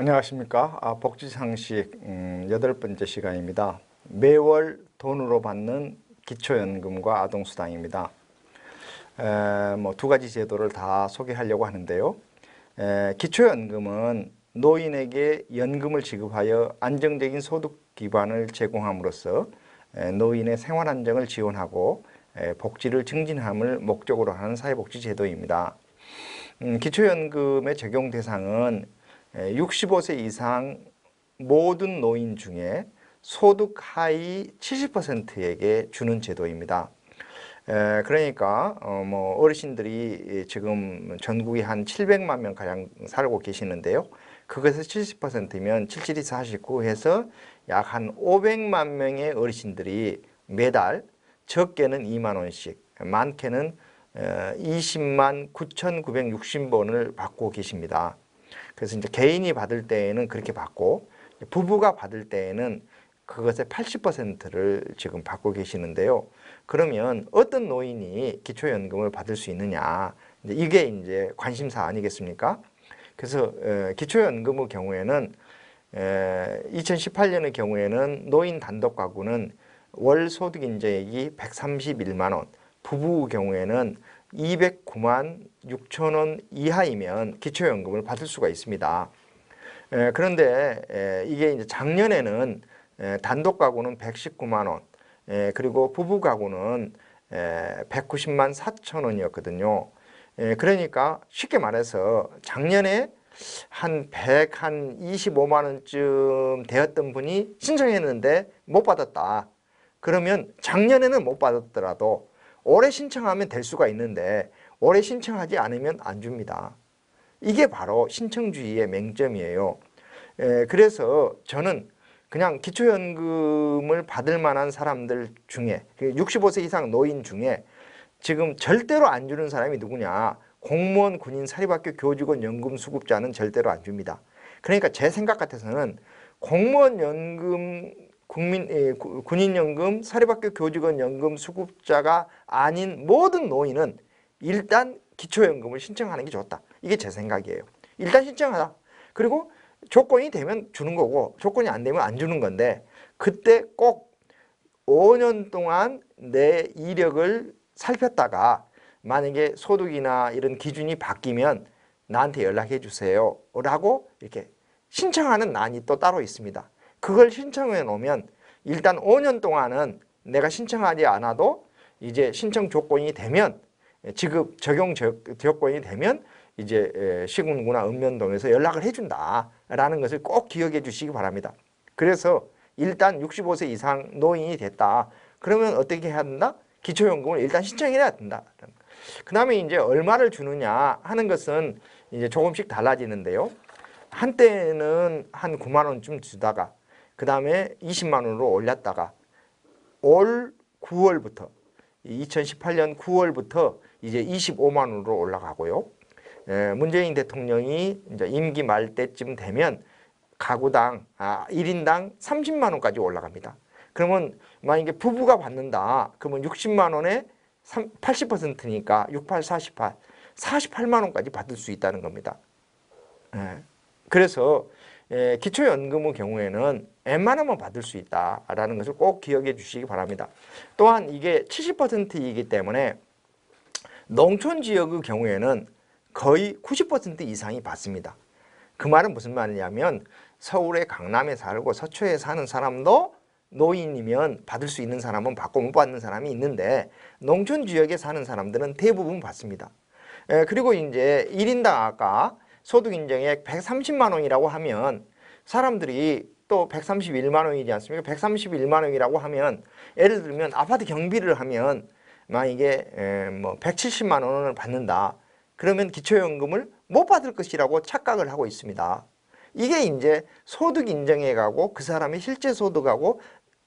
안녕하십니까. 복지상식 8번째 시간입니다. 매월 돈으로 받는 기초연금과 아동수당입니다. 두 가지 제도를 다 소개하려고 하는데요. 기초연금은 노인에게 연금을 지급하여 안정적인 소득 기반을 제공함으로써 노인의 생활 안정을 지원하고 복지를 증진함을 목적으로 하는 사회복지 제도입니다. 기초연금의 적용 대상은 65세 이상 모든 노인 중에 소득 하위 70%에게 주는 제도입니다. 그러니까 어르신들이 지금 전국에 한 700만 명 가량 살고 계시는데요. 그것에서 70%면 77, 49 해서 약 한 500만 명의 어르신들이 매달 적게는 2만 원씩, 많게는 20만 9,960원을 받고 계십니다. 그래서 이제 개인이 받을 때에는 그렇게 받고 부부가 받을 때에는 그것의 80%를 지금 받고 계시는데요. 그러면 어떤 노인이 기초연금을 받을 수 있느냐, 이게 이제 관심사 아니겠습니까? 그래서 기초연금의 경우에는 2018년의 경우에는 노인 단독 가구는 월 소득 인정액이 131만 원, 부부의 경우에는 209만 6천 원 이하이면 기초연금을 받을 수가 있습니다. 그런데 이게 이제 작년에는 단독 가구는 119만 원, 그리고 부부 가구는 190만 4천 원이었거든요. 그러니까 쉽게 말해서 작년에 한 125만 원쯤 되었던 분이 신청했는데 못 받았다. 그러면 작년에는 못 받았더라도 올해 신청하면 될 수가 있는데 올해 신청하지 않으면 안 줍니다. 이게 바로 신청주의의 맹점이에요. 그래서 저는 그냥 기초연금을 받을 만한 사람들 중에 65세 이상 노인 중에 지금 절대로 안 주는 사람이 누구냐? 공무원, 군인, 사립학교, 교직원, 연금수급자는 절대로 안 줍니다. 그러니까 제 생각 같아서는 공무원 연금, 군인연금, 사립학교, 교직원, 연금수급자가 아닌 모든 노인은 일단 기초연금을 신청하는 게 좋다. 이게 제 생각이에요. 일단 신청하라. 그리고 조건이 되면 주는 거고 조건이 안 되면 안 주는 건데 그때 꼭 5년 동안 내 이력을 살폈다가 만약에 소득이나 이런 기준이 바뀌면 나한테 연락해 주세요 라고 이렇게 신청하는 난이 또 따로 있습니다. 그걸 신청해 놓으면 일단 5년 동안은 내가 신청하지 않아도 이제 신청 조건이 되면 지급 적용 조건이 되면 이제 시군구나 읍면동에서 연락을 해준다라는 것을 꼭 기억해 주시기 바랍니다. 그래서 일단 65세 이상 노인이 됐다. 그러면 어떻게 해야 된다? 기초연금을 일단 신청해야 된다. 그 다음에 이제 얼마를 주느냐 하는 것은 이제 조금씩 달라지는데요. 한때는 한 9만 원쯤 주다가 그 다음에 20만 원으로 올렸다가 올 9월부터 2018년 9월부터 이제 25만 원으로 올라가고요. 문재인 대통령이 이제 임기 말 때쯤 되면 가구당 1인당 30만 원까지 올라갑니다. 그러면 만약에 부부가 받는다. 그러면 60만 원에 80%니까 68, 48, 48만 원까지 받을 수 있다는 겁니다. 그래서 기초연금의 경우에는 웬만하면 받을 수 있다라는 것을 꼭 기억해 주시기 바랍니다. 또한 이게 70%이기 때문에 농촌 지역의 경우에는 거의 90% 이상이 받습니다. 그 말은 무슨 말이냐면 서울의 강남에 살고 서초에 사는 사람도 노인이면 받을 수 있는 사람은 받고 못 받는 사람이 있는데 농촌 지역에 사는 사람들은 대부분 받습니다. 그리고 이제 1인당 아까 소득인정액 130만 원이라고 하면 사람들이 또 131만 원이지 않습니까? 131만 원이라고 하면 예를 들면 아파트 경비를 하면 만약에 170만 원을 받는다. 그러면 기초연금을 못 받을 것이라고 착각을 하고 있습니다. 이게 이제 소득인정액하고 그 사람의 실제 소득하고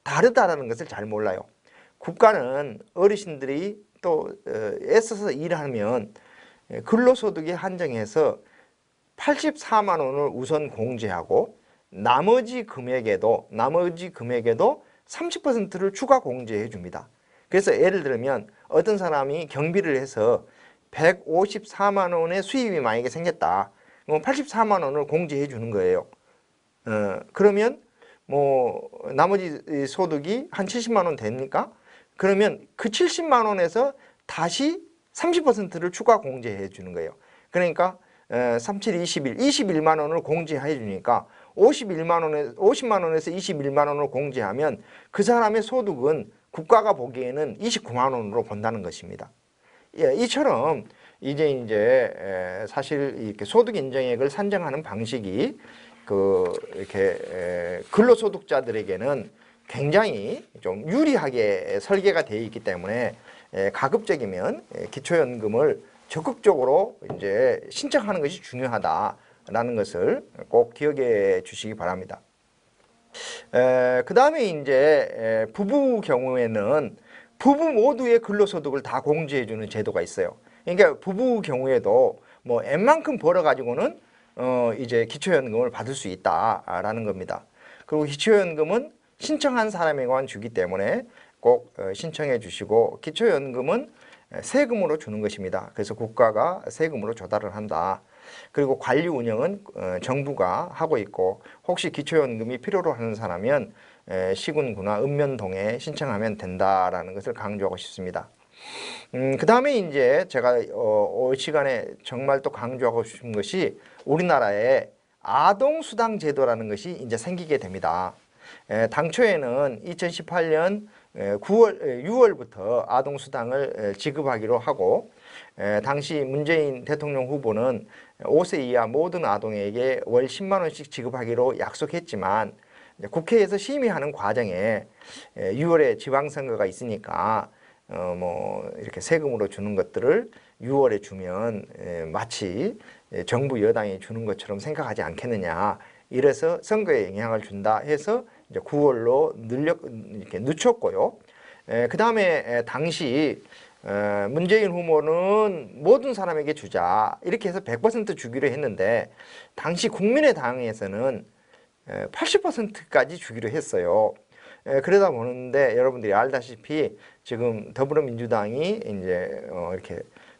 다르다는 것을 잘 몰라요. 국가는 어르신들이 또 애써서 일하면 근로소득에 한정해서 84만 원을 우선 공제하고 나머지 금액에도 30%를 추가 공제해 줍니다. 그래서 예를 들면 어떤 사람이 경비를 해서 154만 원의 수입이 만약에 생겼다. 그럼 84만 원을 공제해 주는 거예요. 그러면 뭐 나머지 소득이 한 70만 원 됩니까? 그러면 그 70만 원에서 다시 30%를 추가 공제해 주는 거예요. 그러니까 37, 21만 원을 공제해 주니까 50만 원에서 21만 원을 공제하면 그 사람의 소득은 국가가 보기에는 29만 원으로 본다는 것입니다. 예, 이처럼 이제 사실 이렇게 소득 인정액을 산정하는 방식이 이렇게 근로소득자들에게는 굉장히 좀 유리하게 설계가 되어 있기 때문에 가급적이면 기초연금을 적극적으로 이제 신청하는 것이 중요하다라는 것을 꼭 기억해 주시기 바랍니다. 그 다음에 이제 부부 경우에는 부부 모두의 근로소득을 다 공제해주는 제도가 있어요. 그러니까 부부 경우에도 뭐 N만큼 벌어가지고는 이제 기초연금을 받을 수 있다라는 겁니다. 그리고 기초연금은 신청한 사람에게만 주기 때문에 꼭 신청해 주시고, 기초연금은 세금으로 주는 것입니다. 그래서 국가가 세금으로 조달을 한다. 그리고 관리 운영은 정부가 하고 있고, 혹시 기초연금이 필요로 하는 사람은 시군구나 읍면동에 신청하면 된다라는 것을 강조하고 싶습니다. 그 다음에 이제 제가 올 시간에 정말 또 강조하고 싶은 것이 우리나라에 아동수당 제도라는 것이 이제 생기게 됩니다. 당초에는 2018년 6월부터 아동수당을 지급하기로 하고, 당시 문재인 대통령 후보는 5세 이하 모든 아동에게 월 10만 원씩 지급하기로 약속했지만, 국회에서 심의하는 과정에 6월에 지방선거가 있으니까 뭐 이렇게 세금으로 주는 것들을 6월에 주면 마치 정부 여당이 주는 것처럼 생각하지 않겠느냐, 이래서 선거에 영향을 준다 해서 이제 9월로 이렇게 늦췄고요. 그 다음에 당시 문재인 후보는 모든 사람에게 주자 이렇게 해서 100% 주기로 했는데, 당시 국민의당에서는 80%까지 주기로 했어요. 그러다 보는데 여러분들이 알다시피 지금 더불어민주당이 이제 이렇게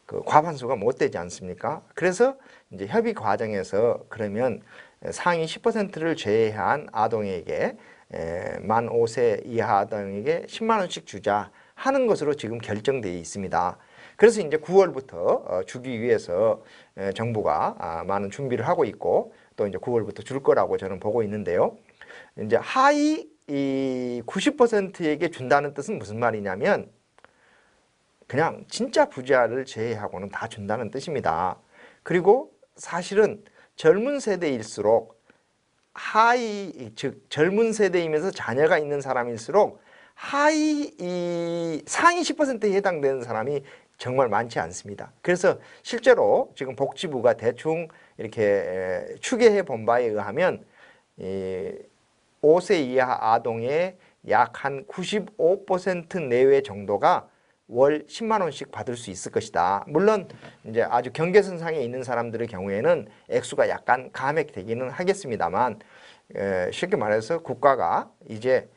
그 과반수가 못 되지 않습니까? 그래서 이제 협의 과정에서 그러면 상위 10%를 제외한 아동에게 만 5세 이하 아동에게 10만 원씩 주자 하는 것으로 지금 결정되어 있습니다. 그래서 이제 9월부터 주기 위해서 정부가 많은 준비를 하고 있고, 또 이제 9월부터 줄 거라고 저는 보고 있는데요. 이제 하위 90%에게 준다는 뜻은 무슨 말이냐면 그냥 진짜 부자를 제외하고는 다 준다는 뜻입니다. 그리고 사실은 젊은 세대일수록 즉 젊은 세대이면서 자녀가 있는 사람일수록 상위 10%에 해당되는 사람이 정말 많지 않습니다. 그래서 실제로 지금 복지부가 대충 이렇게 추계해 본 바에 의하면 5세 이하 아동의 약 한 95% 내외 정도가 월 10만 원씩 받을 수 있을 것이다. 물론 이제 아주 경계선상에 있는 사람들의 경우에는 액수가 약간 감액되기는 하겠습니다만, 쉽게 말해서 국가가 이제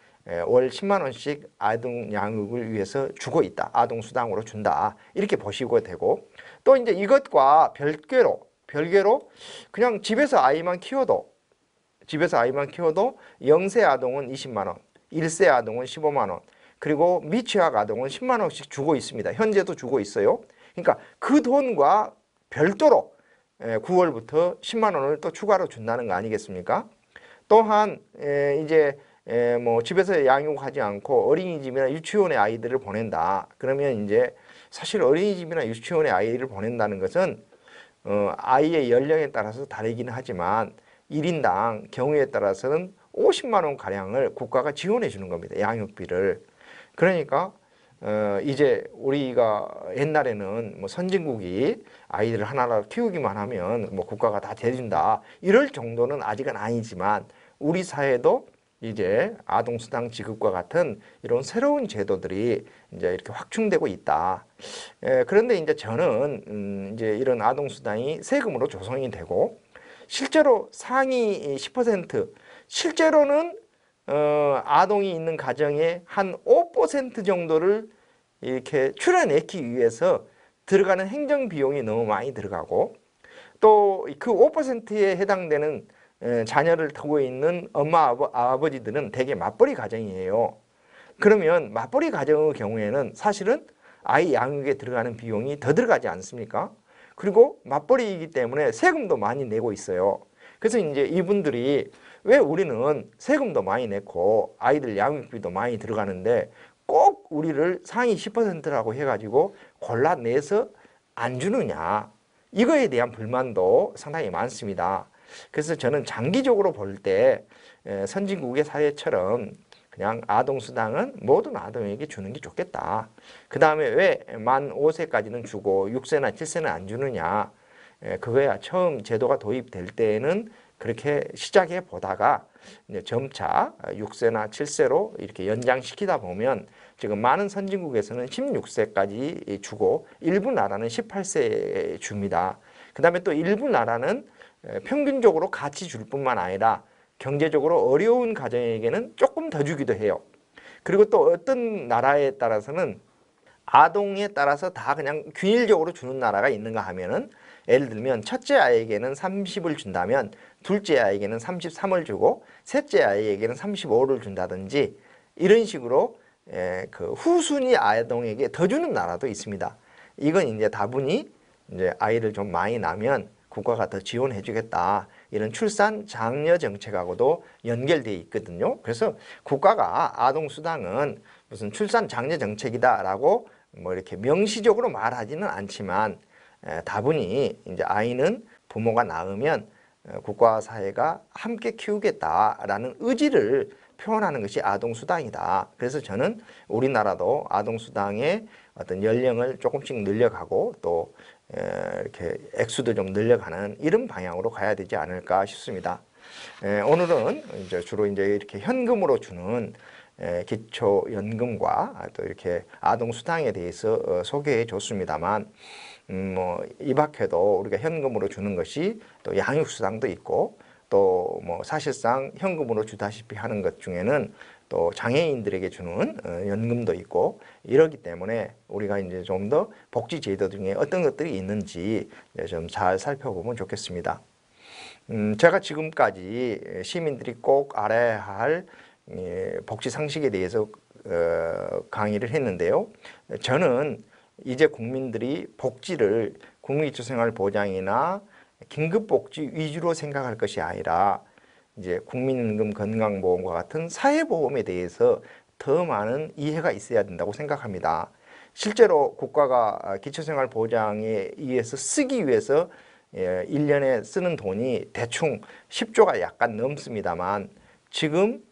월 10만 원씩 아동 양육을 위해서 주고 있다. 아동 수당으로 준다. 이렇게 보시고 되고, 또 이제 이것과 별개로 그냥 집에서 아이만 키워도 0세 아동은 20만 원, 1세 아동은 15만 원, 그리고 미취학 아동은 10만 원씩 주고 있습니다. 현재도 주고 있어요. 그러니까 그 돈과 별도로 9월부터 10만 원을 또 추가로 준다는 거 아니겠습니까? 또한 이제 뭐 집에서 양육하지 않고 어린이집이나 유치원에 아이들을 보낸다. 그러면 이제 사실 어린이집이나 유치원에 아이를 보낸다는 것은 아이의 연령에 따라서 다르기는 하지만 1인당 경우에 따라서는 50만 원 가량을 국가가 지원해 주는 겁니다. 양육비를. 그러니까 이제 우리가 옛날에는 뭐 선진국이 아이들을 하나라도 키우기만 하면 뭐 국가가 다 대준다 이럴 정도는 아직은 아니지만, 우리 사회도 이제 아동수당 지급과 같은 이런 새로운 제도들이 이제 이렇게 확충되고 있다. 그런데 이제 저는 이제 이런 아동수당이 세금으로 조성이 되고, 실제로 상위 10%, 실제로는 아동이 있는 가정의 한 5% 정도를 이렇게 출연내기 위해서 들어가는 행정 비용이 너무 많이 들어가고, 또 그 5%에 해당되는 자녀를 두고 있는 엄마 아버지들은 대개 맞벌이 가정이에요. 그러면 맞벌이 가정의 경우에는 사실은 아이 양육에 들어가는 비용이 더 들어가지 않습니까? 그리고 맞벌이이기 때문에 세금도 많이 내고 있어요. 그래서 이제 이분들이 왜 우리는 세금도 많이 내고 아이들 양육비도 많이 들어가는데 꼭 우리를 상위 10%라고 해가지고 골라내서 안 주느냐. 이거에 대한 불만도 상당히 많습니다. 그래서 저는 장기적으로 볼 때 선진국의 사회처럼 그냥 아동수당은 모든 아동에게 주는 게 좋겠다. 그 다음에 왜 만 5세까지는 주고 6세나 7세는 안 주느냐. 그거야 처음 제도가 도입될 때에는 그렇게 시작해 보다가 이제 점차 6세나 7세로 이렇게 연장시키다 보면 지금 많은 선진국에서는 16세까지 주고 일부 나라는 18세 줍니다. 그 다음에 또 일부 나라는 평균적으로 같이 줄 뿐만 아니라 경제적으로 어려운 가정에게는 조금 더 주기도 해요. 그리고 또 어떤 나라에 따라서는 아동에 따라서 다 그냥 균일적으로 주는 나라가 있는가 하면은 예를 들면 첫째 아이에게는 30을 준다면 둘째 아이에게는 33을 주고 셋째 아이에게는 35를 준다든지 이런 식으로 그 후순위 아동에게 더 주는 나라도 있습니다. 이건 이제 다분히 이제 아이를 좀 많이 낳으면 국가가 더 지원해 주겠다. 이런 출산 장려 정책하고도 연결되어 있거든요. 그래서 국가가 아동수당은 무슨 출산 장려 정책이다라고 뭐 이렇게 명시적으로 말하지는 않지만 다분히 이제 아이는 부모가 낳으면 국가와 사회가 함께 키우겠다라는 의지를 표현하는 것이 아동수당이다. 그래서 저는 우리나라도 아동수당의 어떤 연령을 조금씩 늘려가고 또 이렇게 액수도 좀 늘려가는 이런 방향으로 가야 되지 않을까 싶습니다. 오늘은 이제 주로 이제 이렇게 현금으로 주는 기초연금과 또 이렇게 아동수당에 대해서 소개해 줬습니다만 뭐 이 밖에도 우리가 현금으로 주는 것이 또 양육수당도 있고 또 뭐 사실상 현금으로 주다시피 하는 것 중에는 또 장애인들에게 주는 연금도 있고 이러기 때문에 우리가 이제 좀 더 복지 제도 중에 어떤 것들이 있는지 좀 잘 살펴보면 좋겠습니다. 제가 지금까지 시민들이 꼭 알아야 할 복지 상식에 대해서 강의를 했는데요. 저는 이제 국민들이 복지를 국민기초생활보장이나 긴급복지 위주로 생각할 것이 아니라 이제 국민연금 건강보험과 같은 사회보험에 대해서 더 많은 이해가 있어야 된다고 생각합니다. 실제로 국가가 기초생활보장에 의해서 쓰기 위해서 1년에 쓰는 돈이 대충 10조가 약간 넘습니다만 지금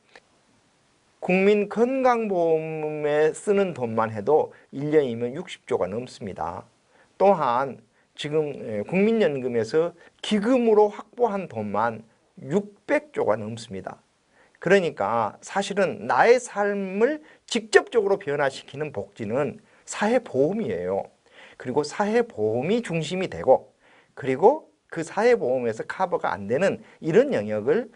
국민건강보험에 쓰는 돈만 해도 1년이면 60조가 넘습니다. 또한 지금 국민연금에서 기금으로 확보한 돈만 600조가 넘습니다. 그러니까 사실은 나의 삶을 직접적으로 변화시키는 복지는 사회보험이에요. 그리고 사회보험이 중심이 되고 그리고 그 사회보험에서 커버가 안 되는 이런 영역을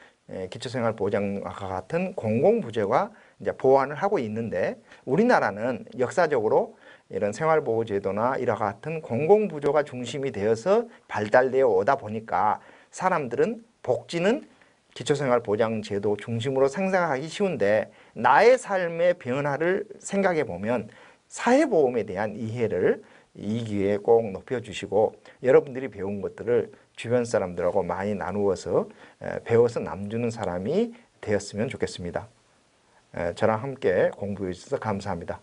기초생활보장과 같은 공공부처가 이제 보완을 하고 있는데 우리나라는 역사적으로 이런 생활보호제도나 이와 같은 공공부조가 중심이 되어서 발달되어 오다 보니까 사람들은 복지는 기초생활보장제도 중심으로 상상하기 쉬운데 나의 삶의 변화를 생각해 보면 사회보험에 대한 이해를 이 기회에 꼭 높여주시고 여러분들이 배운 것들을 주변 사람들하고 많이 나누어서 배워서 남주는 사람이 되었으면 좋겠습니다. 저랑 함께 공부해 주셔서 감사합니다.